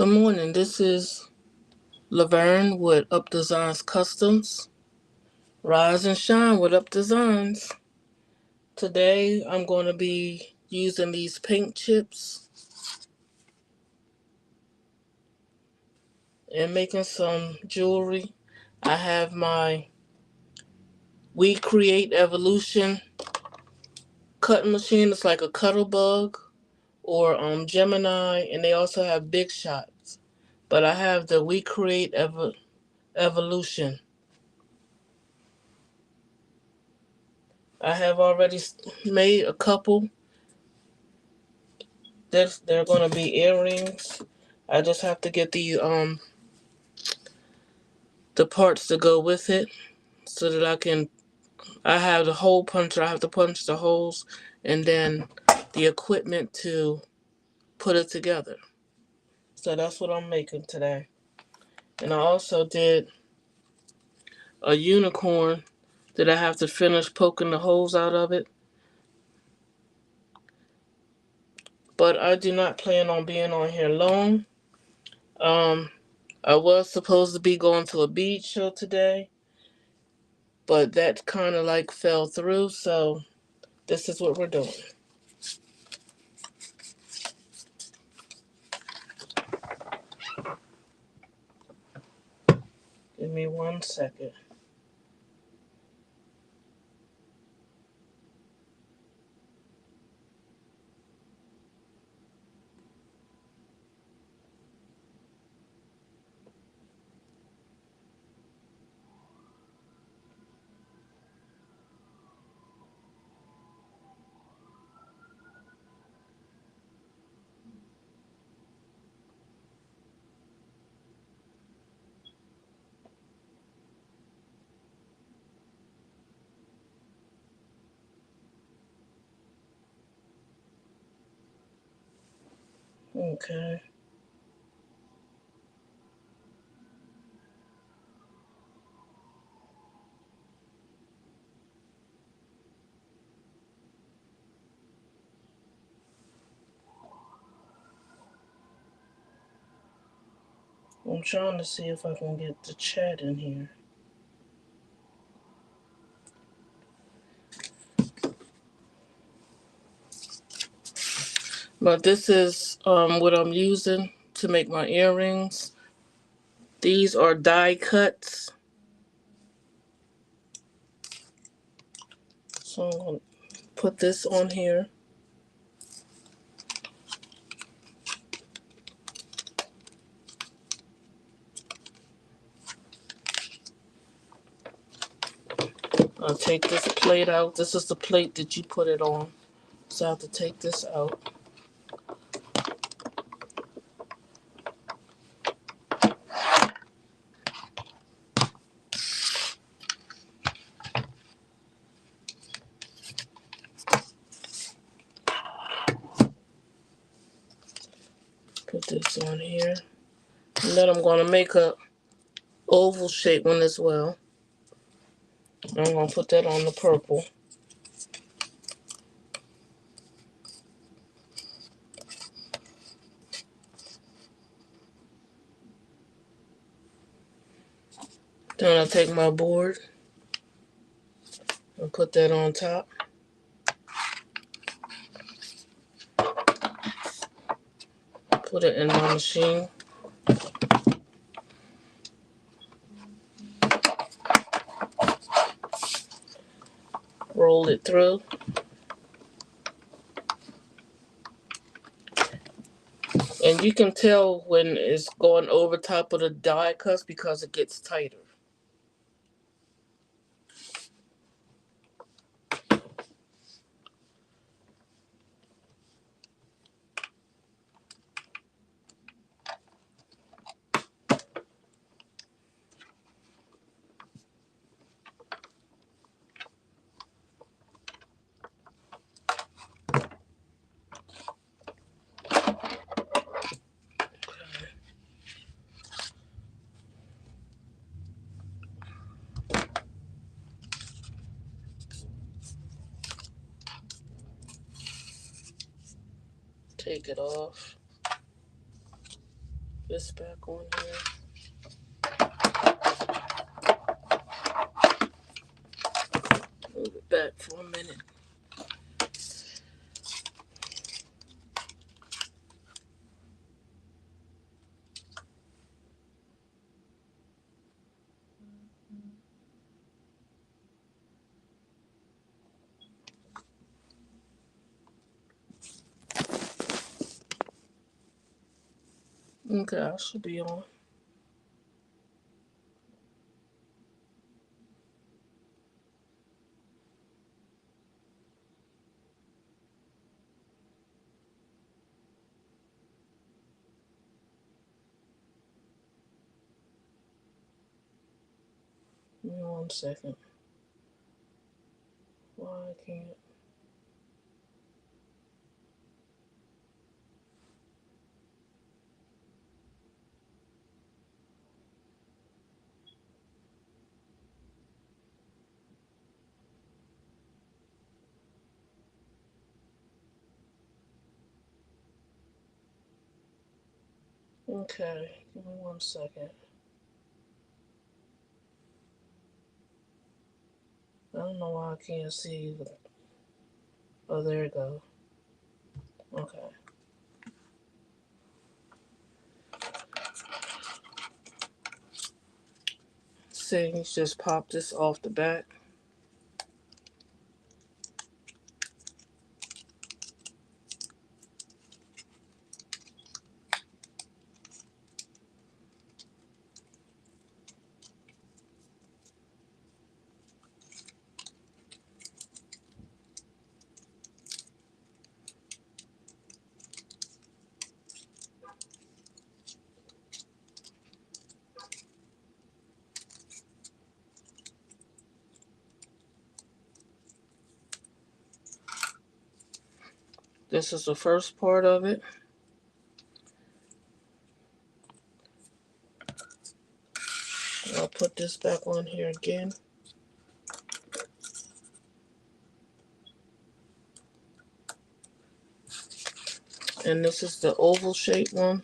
Good morning. This is Laverne with UPDESIGNZ Customs. Rise and shine with UPDESIGNZ. Today I'm going to be using these paint chips and making some jewelry. I have my We Create Evolution cutting machine. It's like a Cuttlebug or Gemini, and they also have Big Shots. But I have the We Create Evolution. I have already made a couple. They're going to be earrings. I just have to get the parts to go with it so that I have the hole puncher. I have to punch the holes and then the equipment to put it together. So that's what I'm making today. And I also did a unicorn that I have to finish poking the holes out of it. But I do not plan on being on here long. Um, I was supposed to be going to a bead show today, but that kind of like fell through, so this is what we're doing. Give me 1 second. Okay. I'm trying to see if I can get the chat in here. But this is what I'm using to make my earrings. These are die cuts. So I'm going to put this on here. I'll take this plate out. This is the plate that you put it on. So I have to take this out. Put this on here. And then I'm going to make a oval shaped one as well. I'm going to put that on the purple. Then I'll take my board and put that on top. Put it in my machine. Roll it through. And you can tell when it's going over top of the die cuts because it gets tighter. Take it off. this back on here. Move it back for a minute. Okay, I should be on. Give me 1 second. Why I can't? Okay, give me 1 second. I don't know why I can't see the. Oh, there it goes. Okay. Settings, just pop this off the back. This is the first part of it. I'll put this back on here again. And this is the oval shaped one.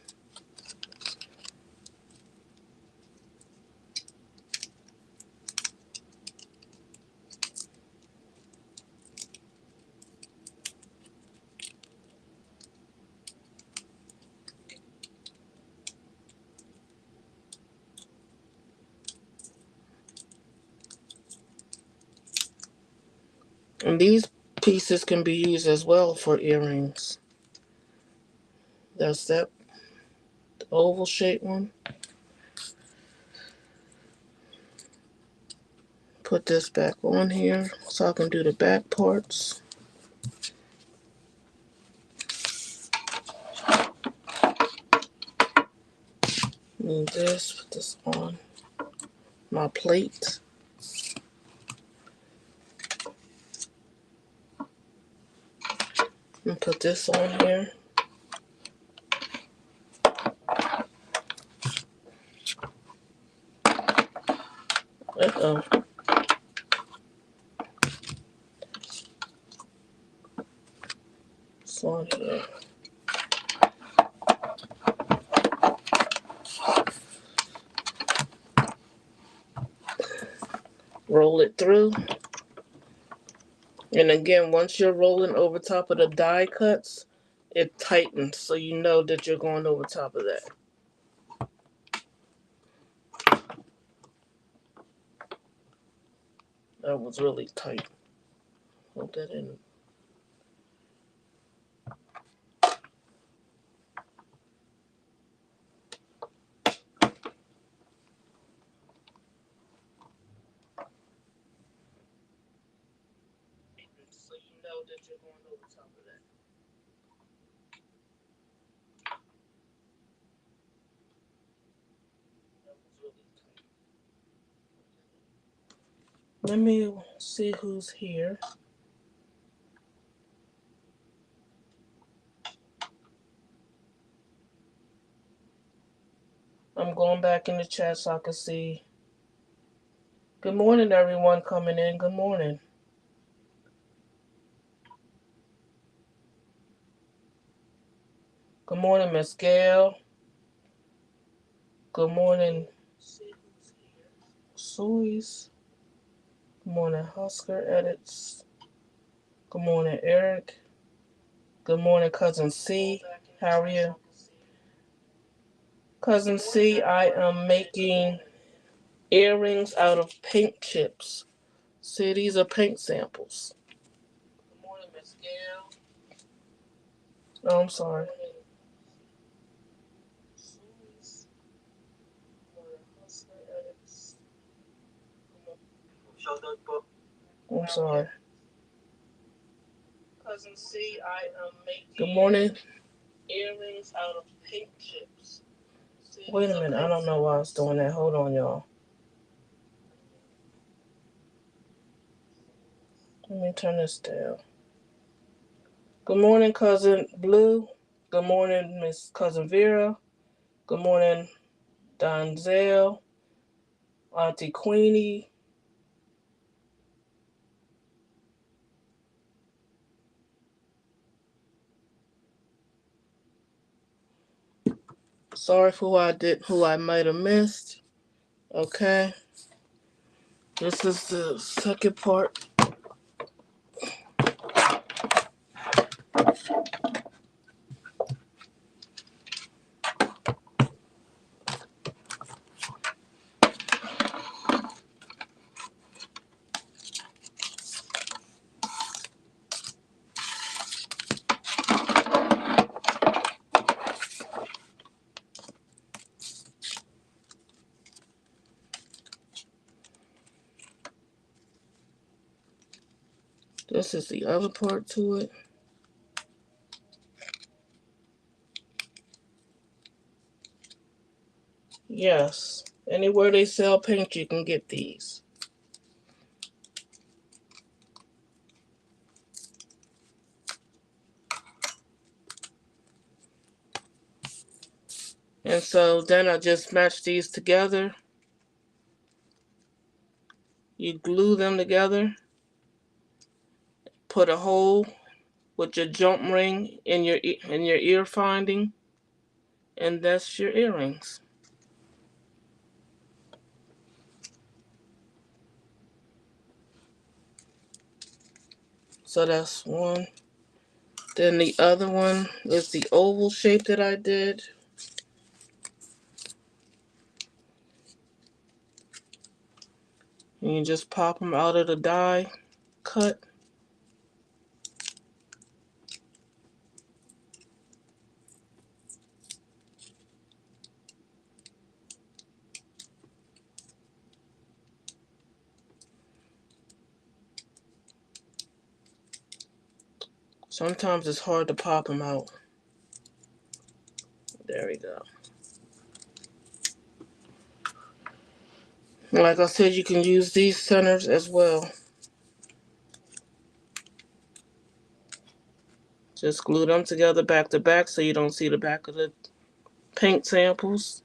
And these pieces can be used as well for earrings. That's that oval shaped one. Put this back on here so I can do the back parts. Move this, put this on my plate. And put this on here. Uh-oh. It's on here. Roll it through. And again, once you're rolling over top of the die cuts, it tightens, so you know that you're going over top of that. That was really tight. Hold that in. So you know that you're going over top of that. That was really tight. Let me see who's here. I'm going back in the chat so I can see. Good morning, everyone coming in. Good morning. Good morning, Miss Gail. Good morning, Sue's. Good morning, Husker Edits. Good morning, Eric. Good morning, Cousin C. How are you? Cousin C, I am making earrings out of paint chips. See, these are paint samples. Good morning, Miss Gail. Oh, I'm sorry. I'm sorry. Cousin C, I am making. Good morning. Earrings out of paint chips. Wait a minute, I don't know why I was doing that. Hold on, y'all. Let me turn this down. Good morning, Cousin Blue. Good morning, Miss Cousin Vera. Good morning, Donzel, Auntie Queenie. Sorry for who I might have missed. Okay. This is the second part. This is the other part to it. Yes. Anywhere they sell paint, you can get these. And so then I just match these together. You glue them together. Put a hole with your jump ring in your ear finding, and that's your earrings. So that's one. Then the other one is the oval shape that I did. And you just pop them out of the die cut. Sometimes it's hard to pop them out. There we go. Like I said, you can use these centers as well. Just glue them together back to back so you don't see the back of the paint samples.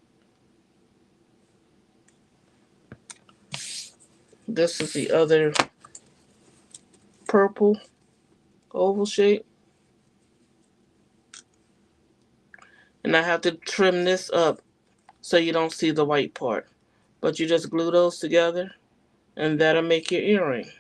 This is the other purple oval shape. And I have to trim this up so you don't see the white part. But you just glue those together and that'll make your earring.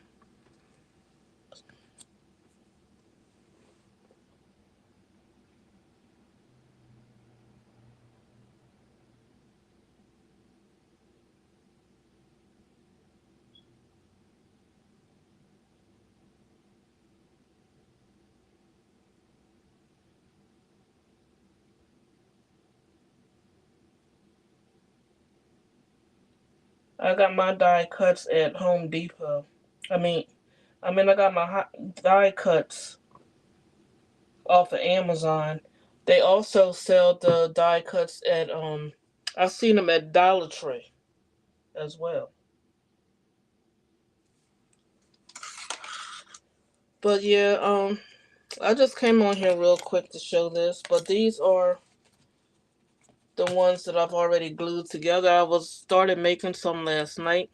I got my die cuts at Home Depot. I mean, I got my die cuts off of Amazon. They also sell the die cuts at I've seen them at Dollar Tree as well. But yeah, I just came on here real quick to show this, but these are the ones that I've already glued together. I was started making some last night.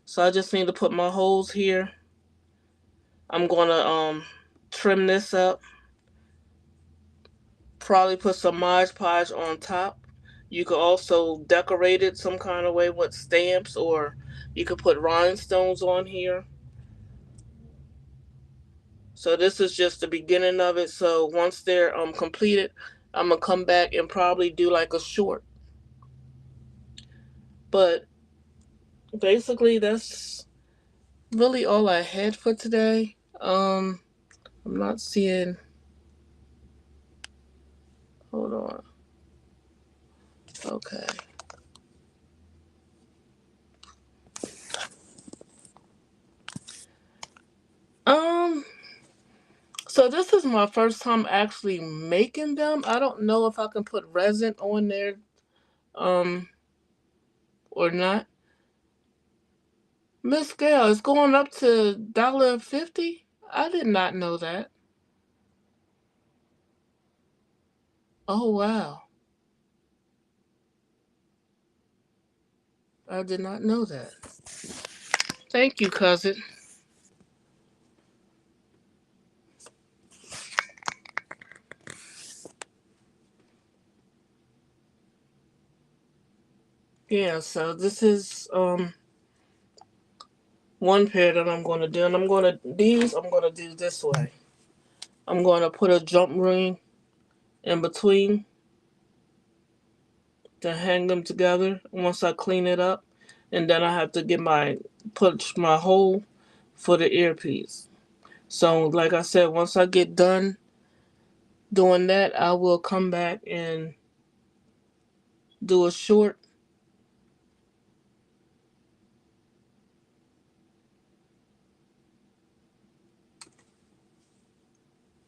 So I just need to put my holes here. I'm gonna trim this up. Probably put some Mod Podge on top. You could also decorate it some kind of way with stamps, or you could put rhinestones on here. So this is just the beginning of it. So once they're completed, I'm gonna come back and probably do like a short. But basically, that's really all I had for today. I'm not seeing. Hold on. Okay. Um. So this is my first time actually making them. I don't know if I can put resin on there, um, or not. Miss Gail, it's going up to $1.50. I did not know that. Oh wow, I did not know that. Thank you, cousin. Yeah, so this is one pair that I'm gonna do, and I'm gonna do this way. I'm gonna put a jump ring in between to hang them together once I clean it up, and then I have to get my punch my hole for the earpiece. So like I said, once I get done doing that, I will come back and do a short.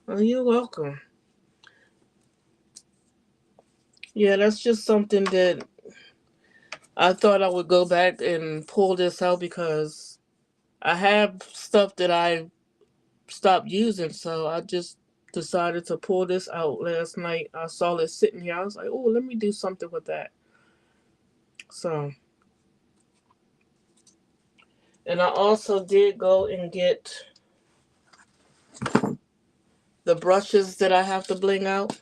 Oh, you're welcome. Yeah, that's just something that I thought I would go back and pull this out because I have stuff that I stopped using, so I just decided to pull this out last night. I saw it sitting here. I was like, oh, let me do something with that. So, and I also did go and get the brushes that I have to bling out.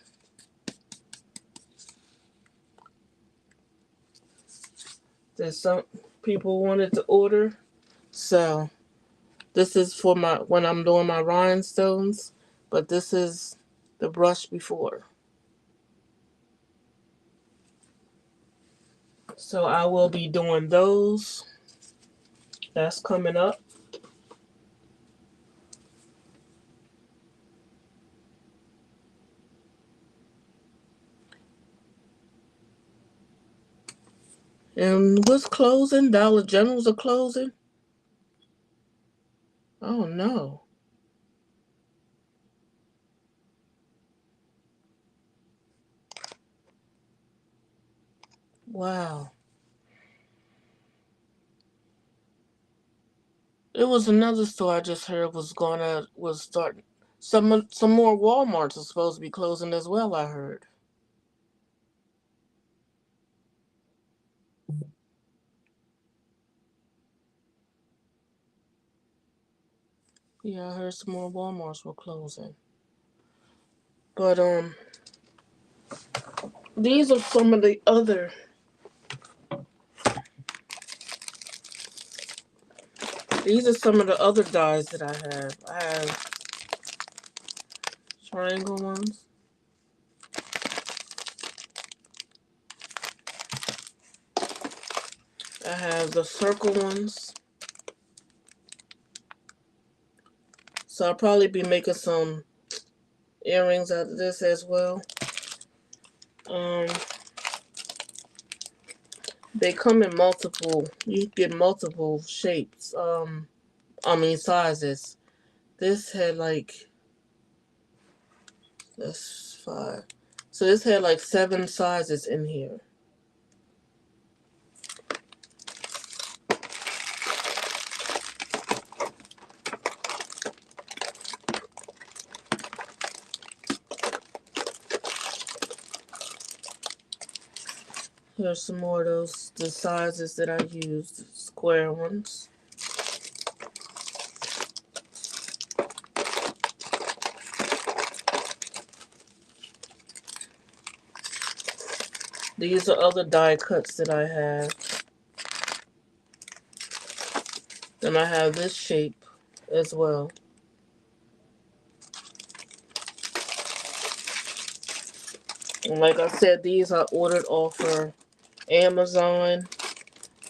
That some people wanted to order. So, this is for my when I'm doing my rhinestones, but this is the brush before. So I will be doing those. That's coming up. And what's closing? Dollar Generals are closing? Oh no. Wow. It was another store I just heard was starting. Some more Walmarts are supposed to be closing as well, I heard. Yeah, I heard some more Walmarts were closing. But these are some of the other these are some of the other dyes that I have. I have triangle ones. I have the circle ones. So I'll probably be making some earrings out of this as well. Um, they come in multiple. You get multiple shapes. I mean sizes. This had like that's five. So this had like 7 sizes in here. Here's some more of those the sizes that I used, square ones. These are other die cuts that I have. Then I have this shape as well. And like I said, these I ordered off of Amazon.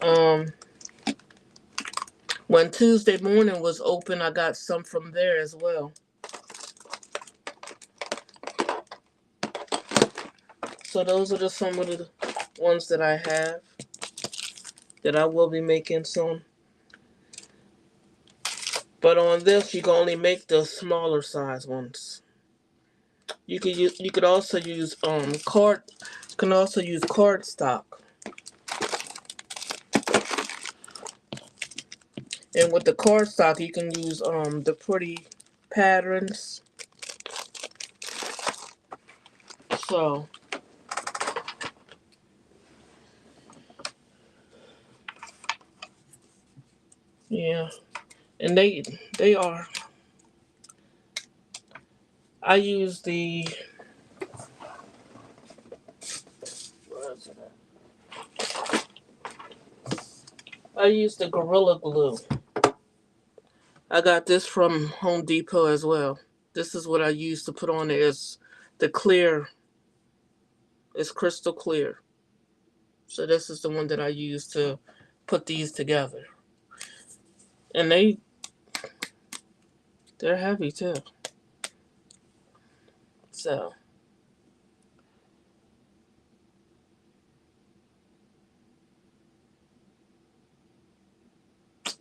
Um, when Tuesday morning was open, I got some from there as well. So those are just some of the ones that I have that I will be making soon. But on this, you can only make the smaller size ones. You could also use card. You can also use cardstock. And with the cardstock, you can use the pretty patterns. So yeah, and they are. I use the where is it at? I use the Gorilla Glue. I got this from Home Depot as well. This is what I use to put on it. It's the clear. It's crystal clear. So this is the one that I use to put these together. And they're heavy too. So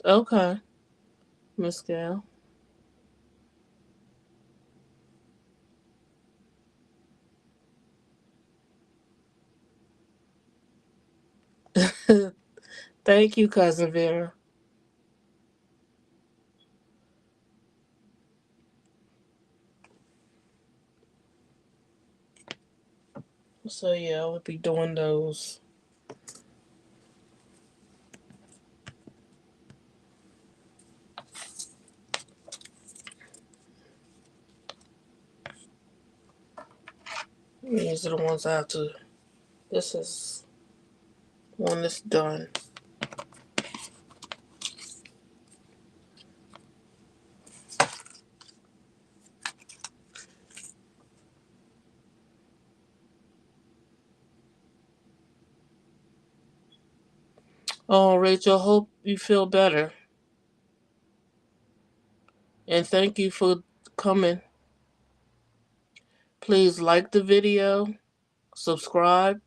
okay, Miss Gal. Thank you, Cousin Vera. So yeah, I would be doing those. These are the ones I have to. This is one that's done. Oh, Rachel, hope you feel better. And thank you for coming. Please like the video, subscribe,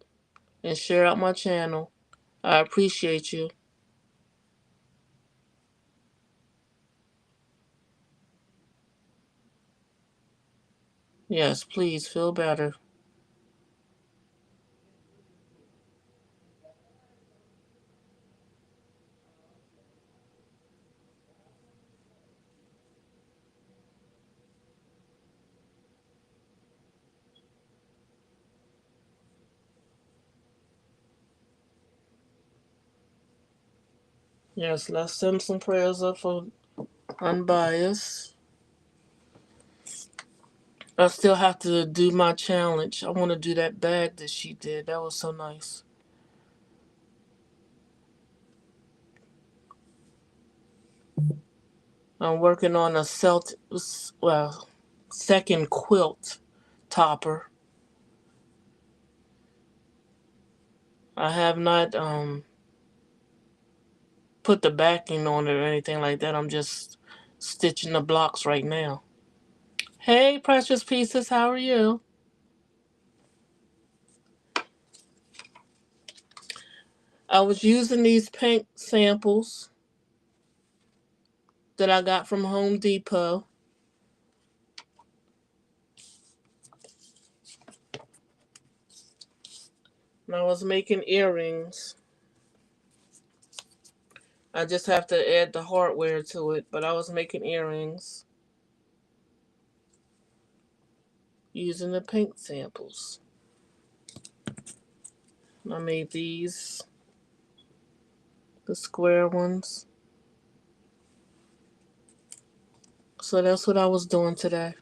and share out my channel. I appreciate you. Yes, please feel better. Yes, let's send some prayers up for Unbiased. I still have to do my challenge. I want to do that bag that she did. That was so nice. I'm working on a second quilt topper. I have not put the backing on it or anything like that. I'm just stitching the blocks right now. Hey, Precious Pieces, how are you? I was using these pink samples that I got from Home Depot. And I was making earrings. I just have to add the hardware to it, but I was making earrings using the pink samples. I made these, the square ones. So that's what I was doing today.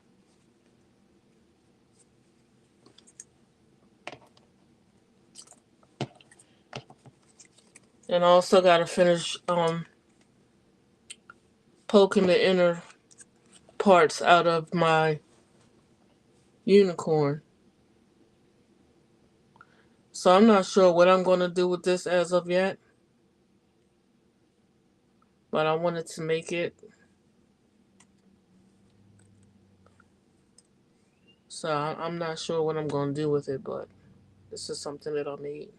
And I also gotta finish poking the inner parts out of my unicorn. So I'm not sure what I'm gonna do with this as of yet, but I wanted to make it. So I'm not sure what I'm gonna do with it, but this is something that I made.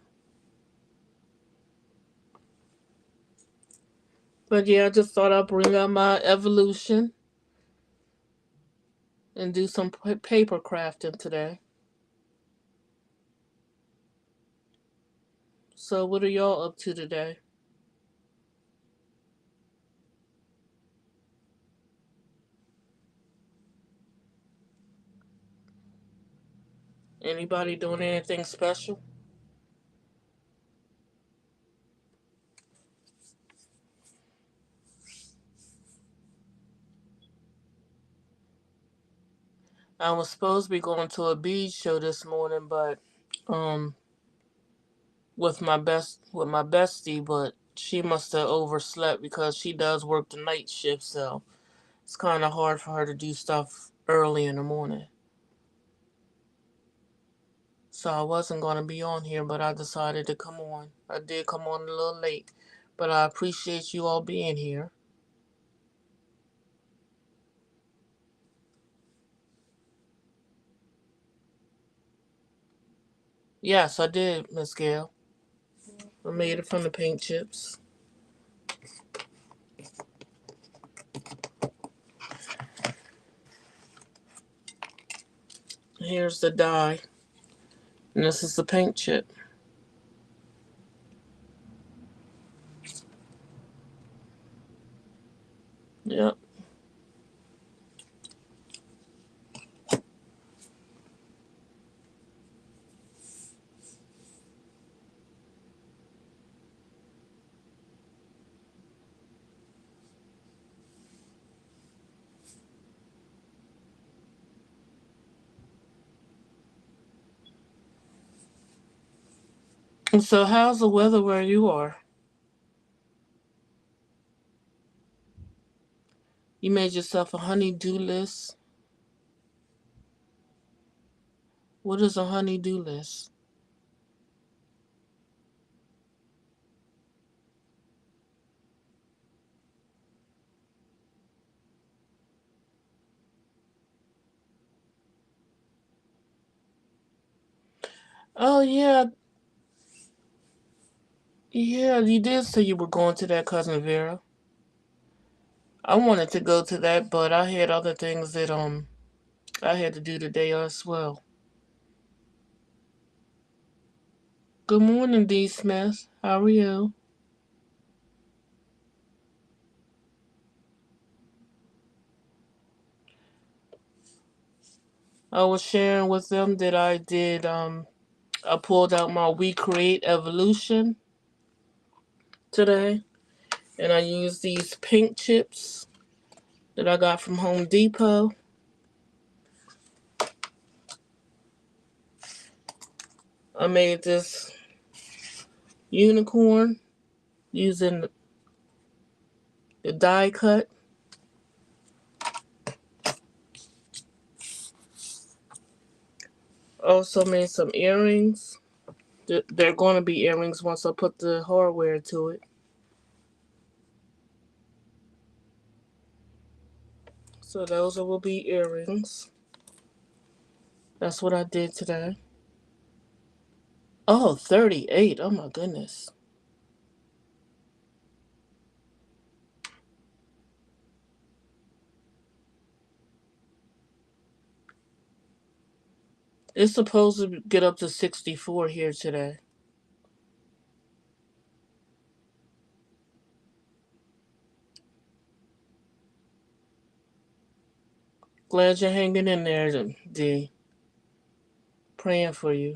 But yeah, I just thought I'd bring out my evolution and do some paper crafting today. So what are y'all up to today? Anybody doing anything special? I was supposed to be going to a bead show this morning, but um with my bestie, but she must have overslept because she does work the night shift, so it's kind of hard for her to do stuff early in the morning. So I wasn't going to be on here, but I decided to come on. I did come on a little late, but I appreciate you all being here. Yes, I did, Miss Gail. I made it from the paint chips. Here's the dye, and this is the paint chip. Yep. And so, how's the weather where you are? You made yourself a honey-do list. What is a honey-do list? Oh yeah, yeah. You did say you were going to that, cousin Vera. I wanted to go to that, but I had other things that I had to do today as well. Good morning, D. Smith. How are you? I was sharing with them that I pulled out my We Create Evolution today, and I used these pink chips that I got from Home Depot. I made this unicorn using the die cut. Also made some earrings. They're going to be earrings once I put the hardware to it. So those will be earrings. That's what I did today. Oh, 38. Oh my goodness. It's supposed to get up to 64 here today. Glad you're hanging in there, D. Praying for you.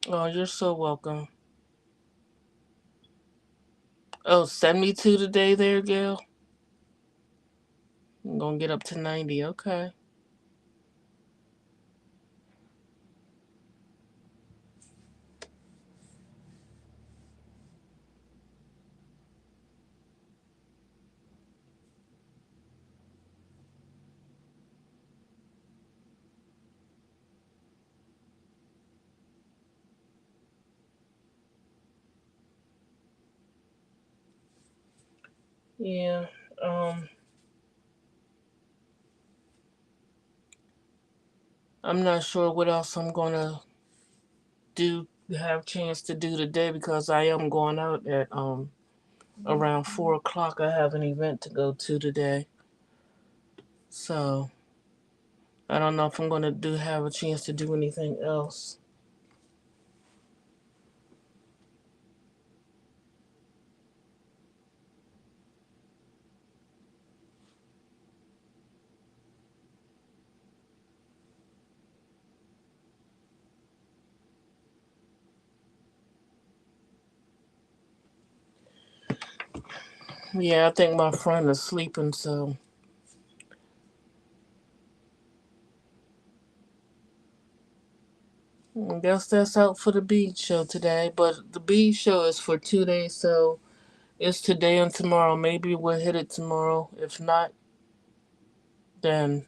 Oh, you're so welcome. Oh, 72 today there, Gail? I'm gonna get up to 90. Okay. Yeah. Um, I'm not sure what else I'm gonna do have chance to do today because I am going out at around 4 o'clock. I have an event to go to today. So I don't know if I'm gonna do have a chance to do anything else. Yeah, I think my friend is sleeping, so I guess that's out for the bead show today. But the bead show is for 2 days, so it's today and tomorrow. Maybe we'll hit it tomorrow. If not, then.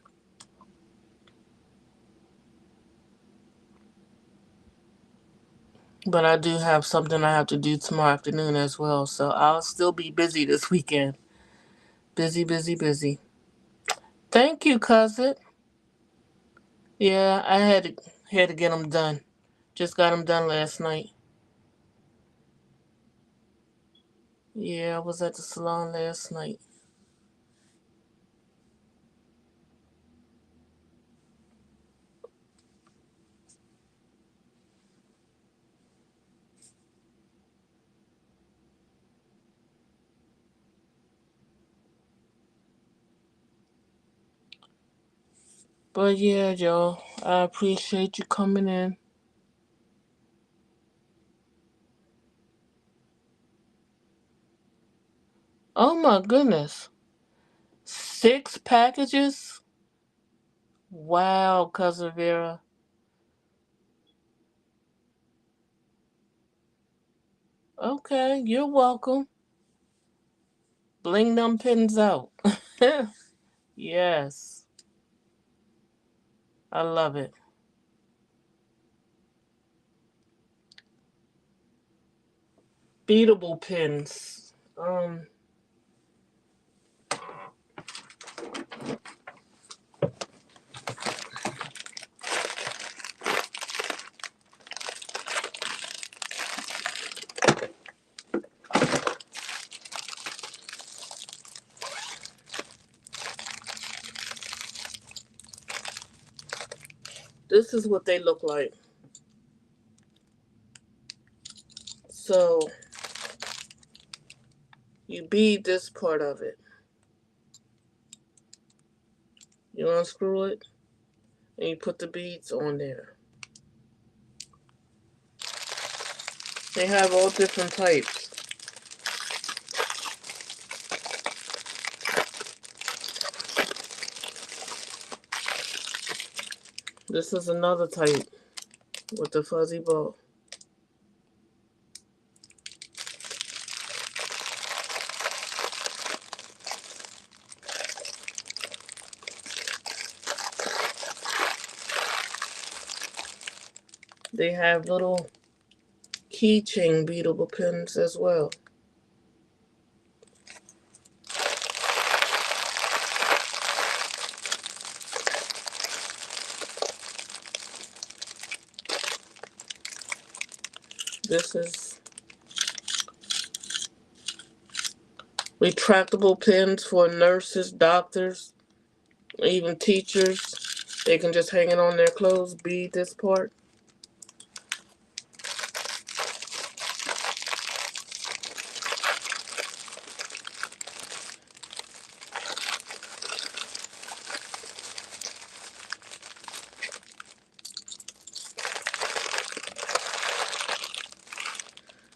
But I do have something I have to do tomorrow afternoon as well, so I'll still be busy this weekend. Busy, busy, busy. Thank you, cousin. Yeah, I had to get them done. Just got them done last night. Yeah, I was at the salon last night. But yeah, Joe, I appreciate you coming in. Oh my goodness. 6 packages? Wow, cousin Vera. Okay, you're welcome. Bling them pins out. Yes, I love it. Beatable pins. This is what they look like. So you bead this part of it. You unscrew it and you put the beads on there. They have all different types. This is another type with the fuzzy ball. They have little keychain beadable pins as well. This is retractable pins for nurses, doctors, even teachers. They can just hang it on their clothes, bead this part.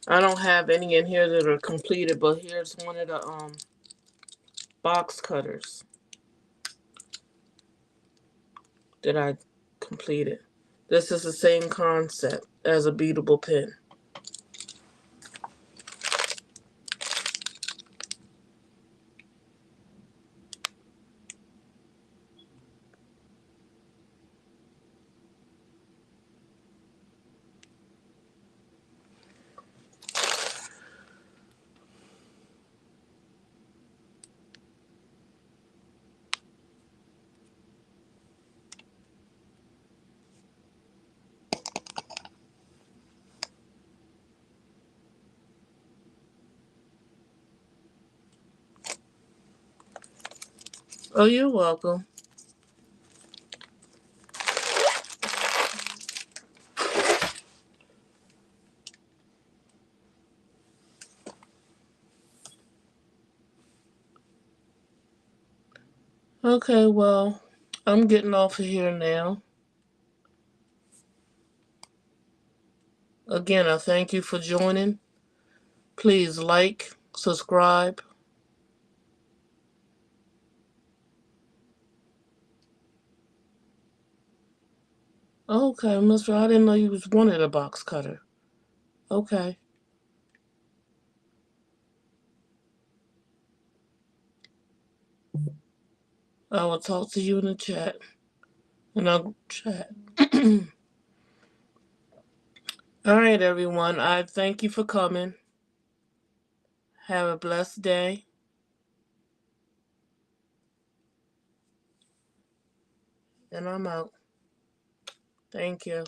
I don't have any in here that are completed, but here's one of the box cutters that I completed. This is the same concept as a beadable pen. Oh, you're welcome. Okay, well, I'm getting off of here now. Again, I thank you for joining. Please like, subscribe. Okay, Mister, I didn't know you was wanted a box cutter. Okay. I will talk to you in the chat. And I'll chat. All right, everyone. I thank you for coming. Have a blessed day. And I'm out. Thank you.